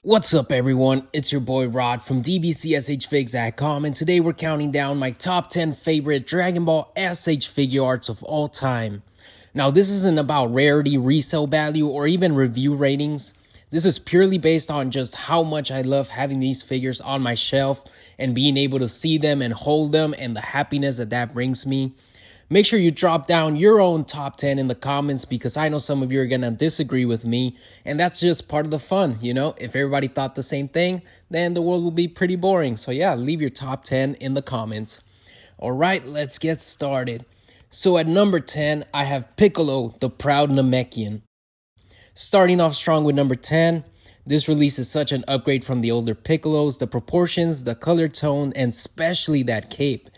What's up everyone, it's your boy Rod from DBZSHFIGS.com, and today we're counting down my top 10 favorite Dragon Ball SH Figuarts of all time. Now this isn't about rarity, resale value, or even review ratings. This is purely based on just how much I love having these figures on my shelf and being able to see them and hold them and the happiness that brings me. Make sure you drop down your own top 10 in the comments because I know some of you are going to disagree with me, and that's just part of the fun, you know? If everybody thought the same thing, then the world will be pretty boring. So yeah, leave your top 10 in the comments. All right, let's get started. So at number 10, I have Piccolo, the Proud Namekian. Starting off strong with number 10, this release is such an upgrade from the older Piccolos, the proportions, the color tone, and especially that cape.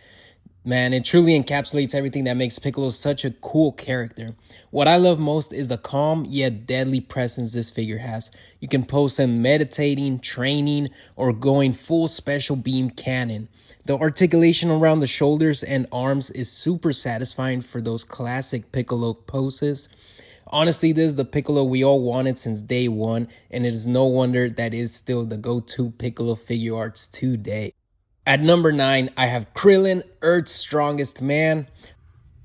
Man, it truly encapsulates everything that makes Piccolo such a cool character. What I love most is the calm yet deadly presence this figure has. You can post him meditating, training, or going full special beam cannon. The articulation around the shoulders and arms is super satisfying for those classic Piccolo poses. Honestly, this is the Piccolo we all wanted since day one, and it is no wonder that it is still the go-to Piccolo Figuarts today. At number 9, I have Krillin, Earth's strongest man.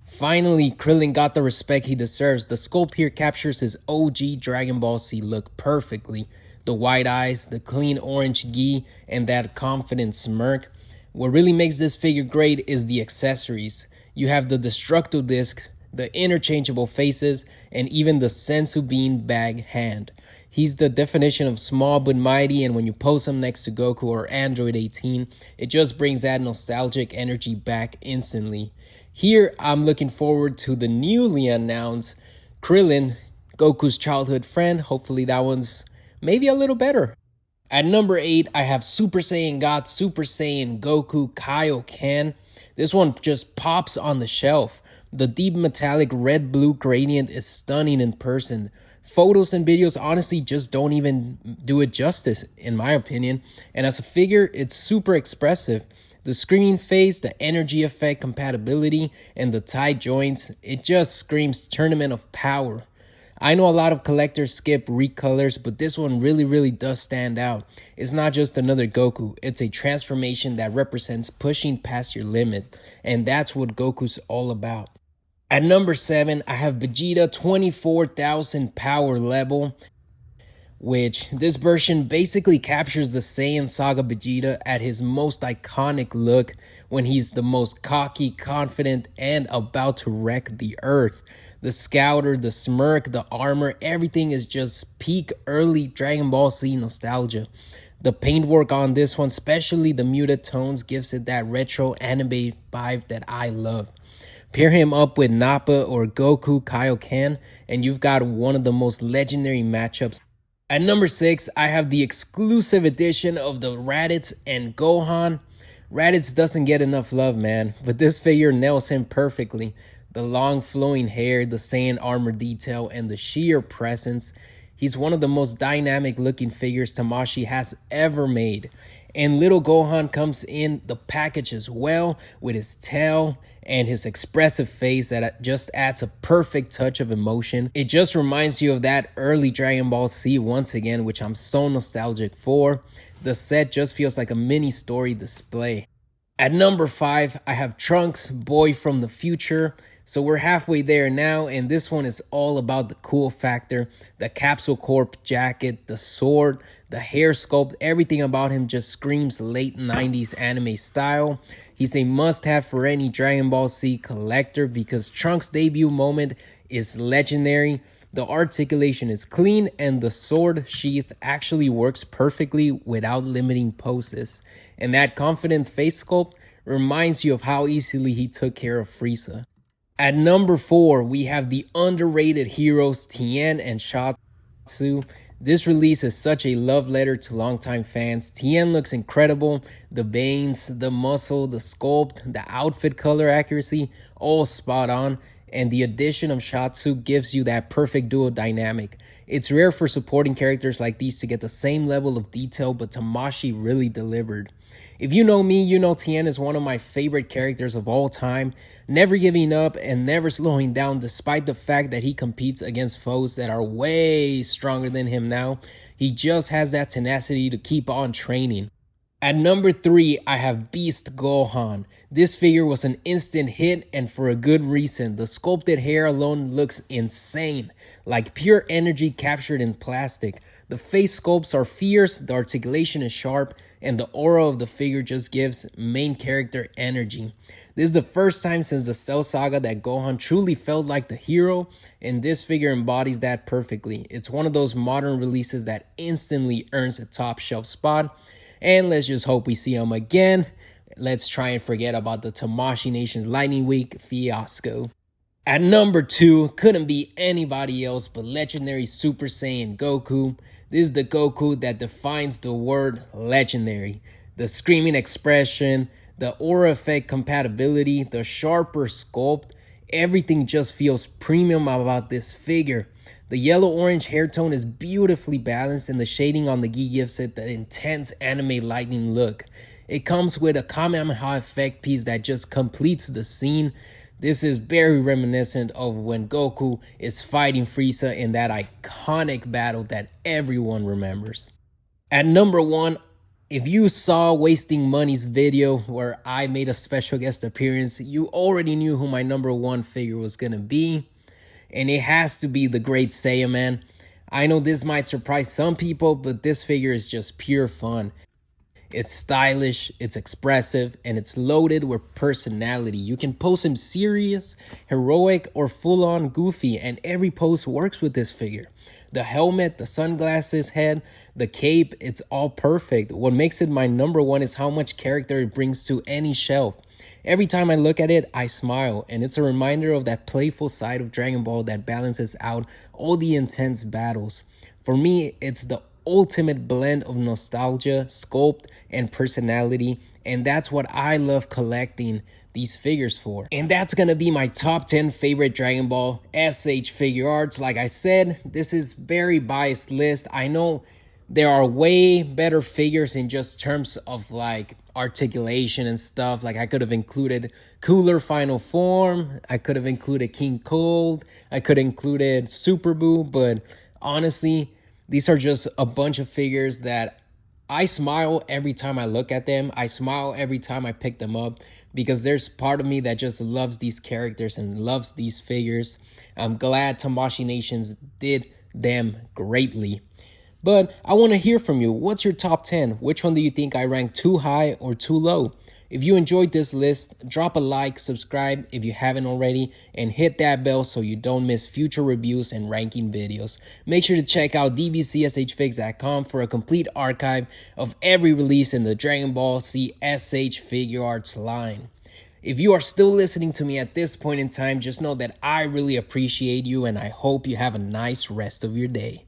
Finally, Krillin got the respect he deserves. The sculpt here captures his OG Dragon Ball Z look perfectly. The wide eyes, the clean orange gi, and that confident smirk. What really makes this figure great is the accessories. You have the Destructo disc, the interchangeable faces, and even the Senzu Bean bag hand. He's the definition of small but mighty, and when you pose him next to Goku or Android 18, it just brings that nostalgic energy back instantly. Here, I'm looking forward to the newly announced Krillin, Goku's childhood friend. Hopefully that one's maybe a little better. At number 8, I have Super Saiyan God, Super Saiyan Goku Kaioken. This one just pops on the shelf. The deep metallic red-blue gradient is stunning in person. Photos and videos honestly just don't even do it justice, in my opinion. And as a figure, it's super expressive. The screaming face, the energy effect compatibility, and the tight joints, it just screams tournament of power. I know a lot of collectors skip recolors, but this one really does stand out. It's not just another Goku, it's a transformation that represents pushing past your limit. And that's what Goku's all about. At number 7, I have Vegeta 24,000 power level, which this version basically captures the Saiyan Saga Vegeta at his most iconic look when he's the most cocky, confident, and about to wreck the earth. The scouter, the smirk, the armor, everything is just peak early Dragon Ball Z nostalgia. The paintwork on this one, especially the muted tones, gives it that retro anime vibe that I love. Pair him up with Nappa or Goku Kaioken, and you've got one of the most legendary matchups. At number 6, I have the exclusive edition of the Raditz and Gohan. Raditz doesn't get enough love, man, but this figure nails him perfectly. The long flowing hair, the Saiyan armor detail, and the sheer presence. He's one of the most dynamic looking figures Tamashii has ever made. And little Gohan comes in the package as well with his tail and his expressive face that just adds a perfect touch of emotion. It just reminds you of that early Dragon Ball Z once again, which I'm so nostalgic for. The set just feels like a mini story display. At number 5, I have Trunks, Boy from the Future. So we're halfway there now, and this one is all about the cool factor. The Capsule Corp jacket, the sword, the hair sculpt, everything about him just screams late 90s anime style. He's a must-have for any Dragon Ball Z collector because Trunks' debut moment is legendary. The articulation is clean, and the sword sheath actually works perfectly without limiting poses. And that confident face sculpt reminds you of how easily he took care of Frieza. At number 4, we have the underrated heroes Tien and Chiaotzu. This release is such a love letter to longtime fans. Tien looks incredible. The veins, the muscle, the sculpt, the outfit color accuracy, all spot on. and the addition of Chiaotzu gives you that perfect duo dynamic. It's rare for supporting characters like these to get the same level of detail, but Tamashii really delivered. If you know me, you know Tien is one of my favorite characters of all time, never giving up and never slowing down despite the fact that he competes against foes that are way stronger than him now. He just has that tenacity to keep on training. At number 3, I have Beast Gohan. This figure was an instant hit and for a good reason. The sculpted hair alone looks insane, like pure energy captured in plastic. The face sculpts are fierce, the articulation is sharp, and the aura of the figure just gives main character energy. This is the first time since the Cell Saga that Gohan truly felt like the hero, and this figure embodies that perfectly. It's one of those modern releases that instantly earns a top shelf spot, and let's just hope we see him again. Let's try and forget about the Tamashii Nation's Lightning Week fiasco. At number 2, couldn't be anybody else but legendary Super Saiyan Goku. This is the Goku that defines the word legendary. The screaming expression, the aura effect compatibility, the sharper sculpt, everything just feels premium about this figure. The yellow-orange hair tone is beautifully balanced and the shading on the gi gives it that intense anime lightning look. It comes with a Kamehameha effect piece that just completes the scene. This is very reminiscent of when Goku is fighting Frieza in that iconic battle that everyone remembers. At number 1, if you saw Wasting Money's video where I made a special guest appearance, you already knew who my number 1 figure was going to be. And it has to be the great Saiyaman. I know this might surprise some people, but this figure is just pure fun. It's stylish, it's expressive, and it's loaded with personality. You can pose him serious, heroic, or full-on goofy, and every pose works with this figure. The helmet, the sunglasses head, the cape, it's all perfect. What makes it my number 1 is how much character it brings to any shelf. Every time I look at it, I smile, and it's a reminder of that playful side of Dragon Ball that balances out all the intense battles. For me, it's the ultimate blend of nostalgia, sculpt, and personality, and that's what I love collecting these figures for. And that's gonna be my top 10 favorite Dragon Ball SH Figuarts. Like I said, this is very biased list. I know there are way better figures in just terms of like articulation and stuff. Like I could have included Cooler Final Form, I could have included King Cold, I could have included Super Boo, but honestly, these are just a bunch of figures that I smile every time I look at them. I smile every time I pick them up because there's part of me that just loves these characters and loves these figures. I'm glad Tamashii Nations did them greatly. But I want to hear from you. What's your top 10? Which one do you think I ranked too high or too low? If you enjoyed this list, drop a like, subscribe if you haven't already, and hit that bell so you don't miss future reviews and ranking videos. Make sure to check out DBZSHFIGS.com for a complete archive of every release in the Dragon Ball Z SH Figuarts line. If you are still listening to me at this point in time, just know that I really appreciate you and I hope you have a nice rest of your day.